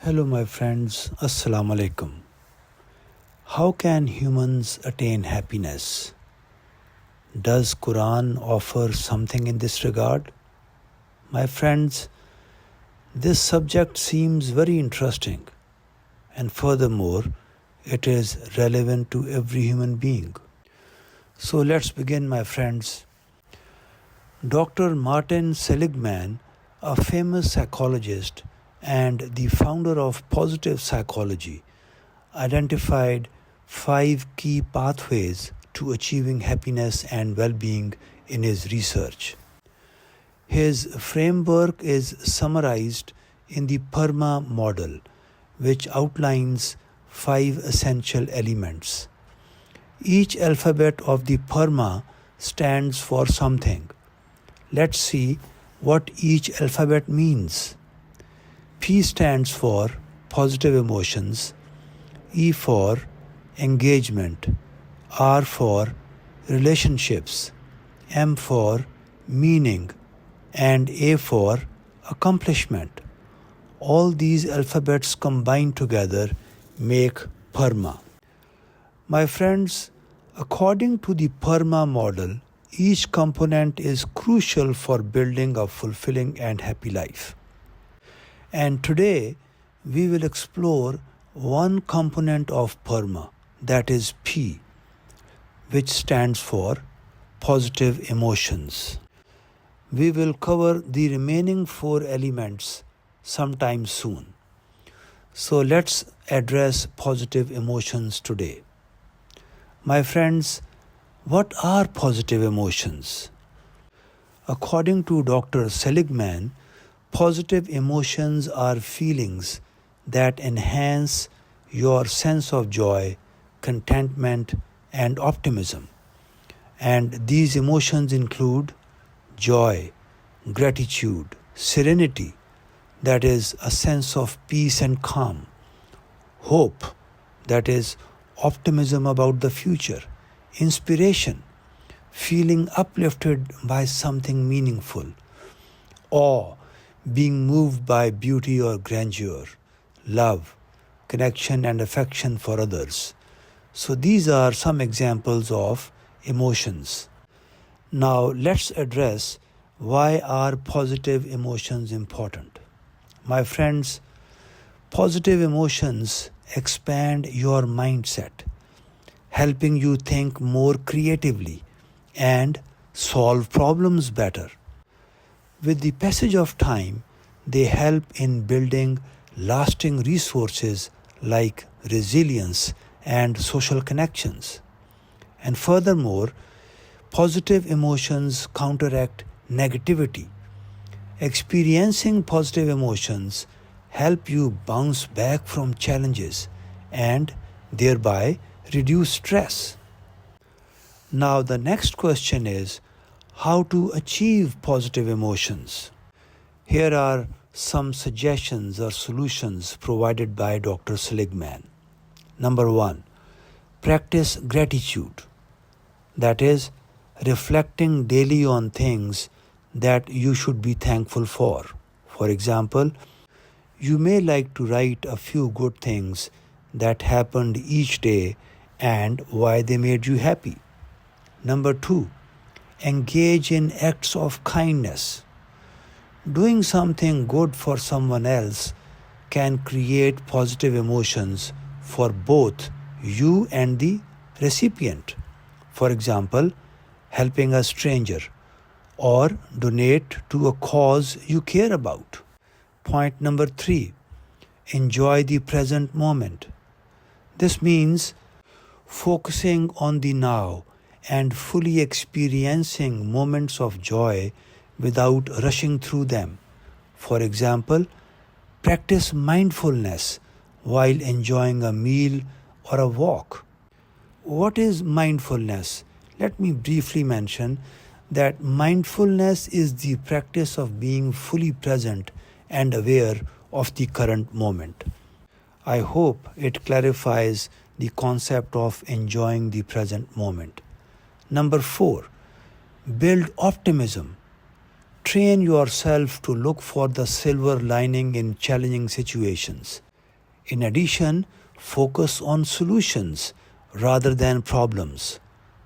Hello my friends, Assalamu alaikum. How can humans attain happiness? Does Quran offer something in this regard? My friends, this subject seems very interesting and furthermore it is relevant to every human being. So let's begin my friends. Dr. Martin Seligman, a famous psychologist and the founder of positive psychology, identified 5 key pathways to achieving happiness and well-being in his research. His framework is summarized in the PERMA model, which outlines 5 essential elements. Each alphabet of the PERMA stands for something. Let's see what each alphabet means. P stands for positive emotions, E for engagement, R for relationships, M for meaning, and A for accomplishment. All these alphabets combined together make PERMA. My friends, according to the PERMA model, each component is crucial for building a fulfilling and happy life. And today, we will explore one component of PERMA, that is P, which stands for positive emotions. We will cover the remaining 4 elements sometime soon. So let's address positive emotions today. My friends, what are positive emotions? According to Dr. Seligman, positive emotions are feelings that enhance your sense of joy, contentment, and optimism. And these emotions include joy, gratitude, serenity, that is a sense of peace and calm, hope, that is optimism about the future, inspiration, feeling uplifted by something meaningful, awe, being moved by beauty or grandeur, love, connection and affection for others. So these are some examples of emotions. Now let's address why are positive emotions important. My friends, positive emotions expand your mindset, helping you think more creatively and solve problems better. With the passage of time, they help in building lasting resources like resilience and social connections. And furthermore, positive emotions counteract negativity. Experiencing positive emotions help you bounce back from challenges and thereby reduce stress. Now the next question is how to achieve positive emotions. Here are some suggestions or solutions provided by Dr. Seligman. Number 1, practice gratitude. That is, reflecting daily on things that you should be thankful for. For example, you may like to write a few good things that happened each day and why they made you happy. Number 2, engage in acts of kindness. Doing something good for someone else can create positive emotions for both you and the recipient. For example, helping a stranger or donate to a cause you care about. Point number 3, enjoy the present moment. This means focusing on the now and fully experiencing moments of joy without rushing through them. For example, practice mindfulness while enjoying a meal or a walk. What is mindfulness? Let me briefly mention that mindfulness is the practice of being fully present and aware of the current moment. I hope it clarifies the concept of enjoying the present moment. Number 4, build optimism. Train yourself to look for the silver lining in challenging situations. In addition, focus on solutions rather than problems.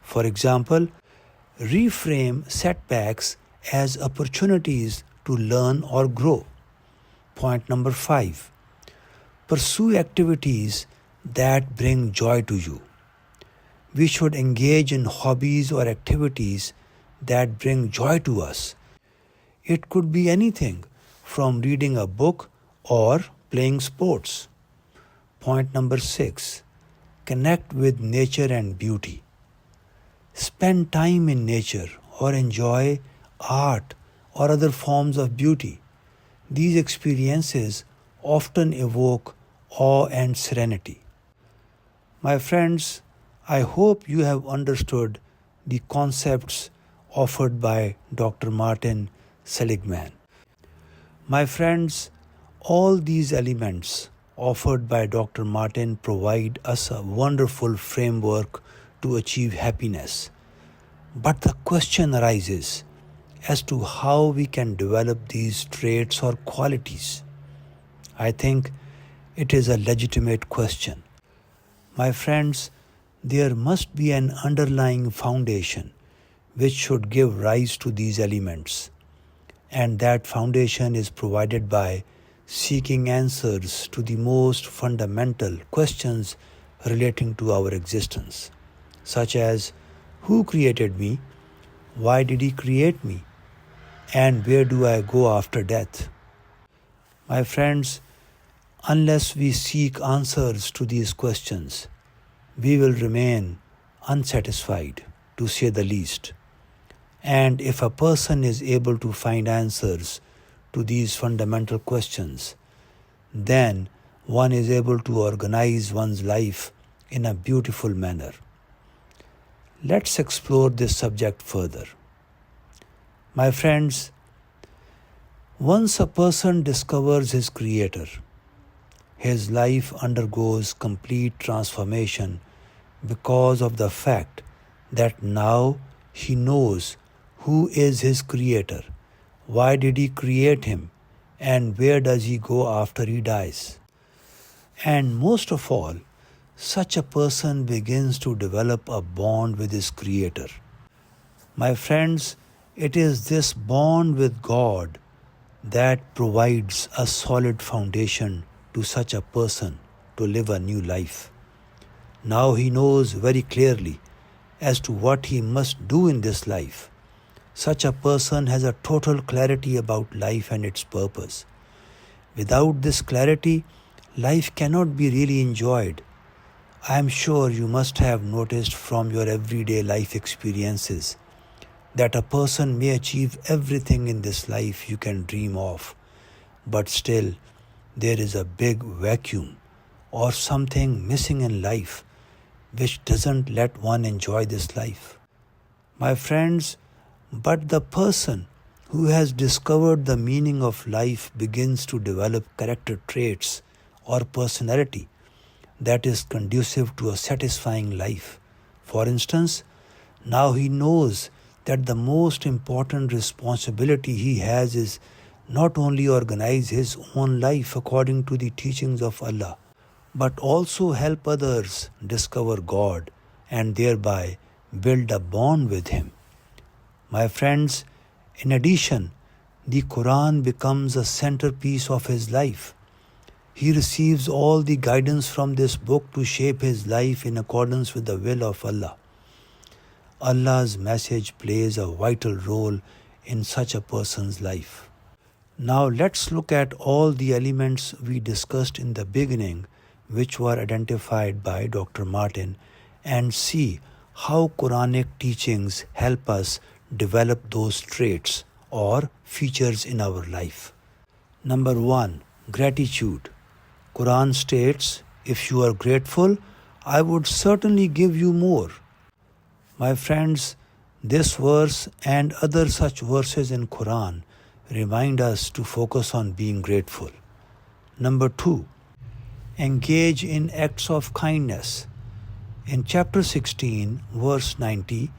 For example, reframe setbacks as opportunities to learn or grow. Point number 5. Pursue activities that bring joy to you. We should engage in hobbies or activities that bring joy to us. It could be anything from reading a book or playing sports. Point number 6. Connect with nature and beauty. Spend time in nature or enjoy art or other forms of beauty. These experiences often evoke awe and serenity. My friends, I hope you have understood the concepts offered by Dr. Martin Seligman. My friends, all these elements offered by Dr. Martin provide us a wonderful framework to achieve happiness. But the question arises as to how we can develop these traits or qualities. I think it is a legitimate question. My friends, there must be an underlying foundation which should give rise to these elements, and that foundation is provided by seeking answers to the most fundamental questions relating to our existence, such as who created me, why did he create me, and where do I go after death? My friends, unless we seek answers to these questions, we will remain unsatisfied, to say the least. And if a person is able to find answers to these fundamental questions, then one is able to organize one's life in a beautiful manner. Let's explore this subject further. My friends, once a person discovers his Creator, his life undergoes complete transformation because of the fact that now he knows who is his Creator, why did he create him, and where does he go after he dies. And most of all, such a person begins to develop a bond with his Creator. My friends, it is this bond with God that provides a solid foundation to such a person to live a new life. Now he knows very clearly as to what he must do in this life. Such a person has a total clarity about life and its purpose. Without this clarity, life cannot be really enjoyed. I am sure you must have noticed from your everyday life experiences that a person may achieve everything in this life you can dream of, but still there is a big vacuum or something missing in life which doesn't let one enjoy this life. My friends, but the person who has discovered the meaning of life begins to develop character traits or personality that is conducive to a satisfying life. For instance, now he knows that the most important responsibility he has is not only organize his own life according to the teachings of Allah, but also help others discover God and thereby build a bond with Him. My friends, in addition, the Quran becomes a centerpiece of his life. He receives all the guidance from this book to shape his life in accordance with the will of Allah. Allah's message plays a vital role in such a person's life. Now let's look at all the elements we discussed in the beginning, which were identified by Dr. Martin, and see how Quranic teachings help us develop those traits or features in our life. Number 1, gratitude. Quran states, if you are grateful, I would certainly give you more. My friends, this verse and other such verses in Quran remind us to focus on being grateful. Number 2, engage in acts of kindness. In chapter 16, verse 90,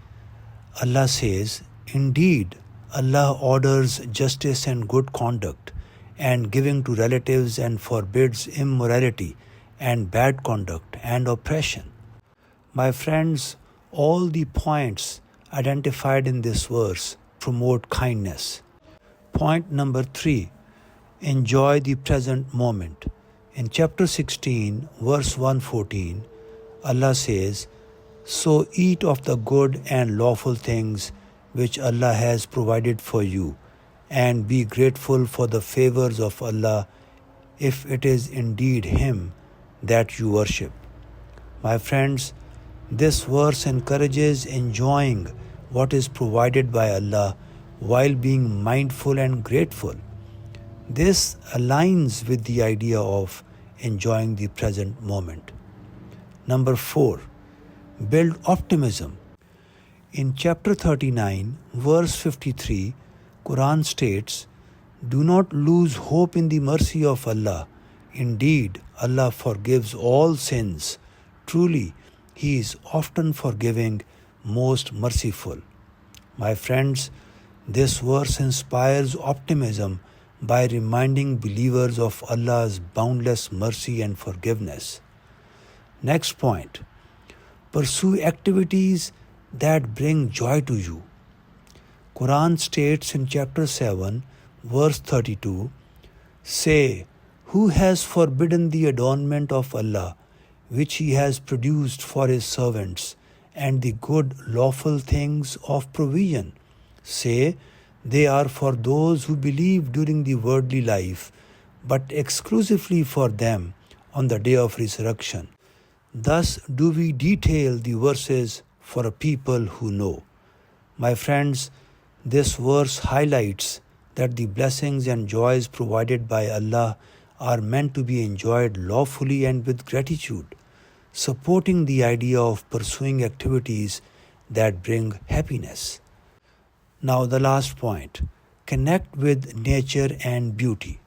Allah says, indeed, Allah orders justice and good conduct and giving to relatives and forbids immorality and bad conduct and oppression. My friends, all the points identified in this verse promote kindness. Point number 3, enjoy the present moment. In chapter 16, verse 114, Allah says, "So eat of the good and lawful things which Allah has provided for you, and be grateful for the favors of Allah if it is indeed Him that you worship." My friends, this verse encourages enjoying what is provided by Allah while being mindful and grateful. This aligns with the idea of enjoying the present moment. Number 4, build optimism. In chapter 39, verse 53, Quran states, "Do not lose hope in the mercy of Allah. Indeed, Allah forgives all sins. Truly, He is often forgiving, most merciful." My friends, this verse inspires optimism by reminding believers of Allah's boundless mercy and forgiveness. Next point, pursue activities that bring joy to you. Quran states in chapter 7, verse 32, "Say, who has forbidden the adornment of Allah, which He has produced for His servants, and the good lawful things of provision? Say, they are for those who believe during the worldly life, but exclusively for them on the day of resurrection." Thus do we detail the verses for a people who know. My friends, this verse highlights that the blessings and joys provided by Allah are meant to be enjoyed lawfully and with gratitude, supporting the idea of pursuing activities that bring happiness. Now the last point, connect with nature and beauty.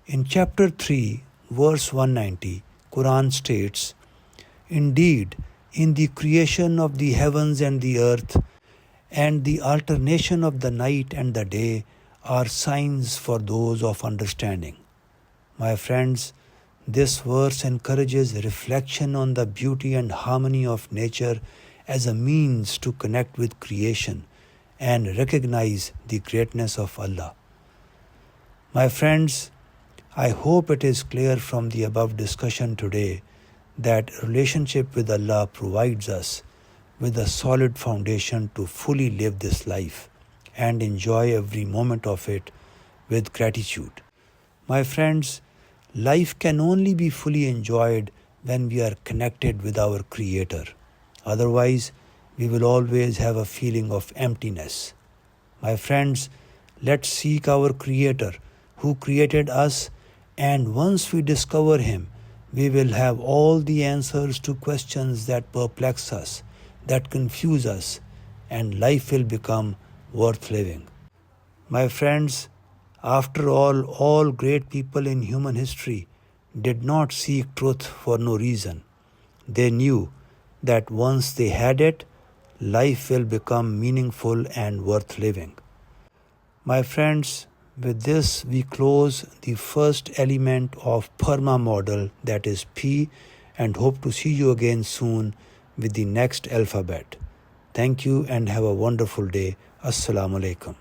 In chapter 3, verse 190, Quran states, "Indeed, in the creation of the heavens and the earth, and the alternation of the night and the day are signs for those of understanding." My friends, this verse encourages reflection on the beauty and harmony of nature as a means to connect with creation and recognize the greatness of Allah. My friends, I hope it is clear from the above discussion today that relationship with Allah provides us with a solid foundation to fully live this life and enjoy every moment of it with gratitude. My friends, life can only be fully enjoyed when we are connected with our Creator. Otherwise, we will always have a feeling of emptiness. My friends, let's seek our Creator who created us, and once we discover Him, we will have all the answers to questions that perplex us, that confuse us, and life will become worth living. My friends, after all great people in human history did not seek truth for no reason. They knew that once they had it, life will become meaningful and worth living. My friends, with this we close the first element of PERMA model, that is P, and hope to see you again soon with the next alphabet. Thank you and have a wonderful day. Assalamu alaikum.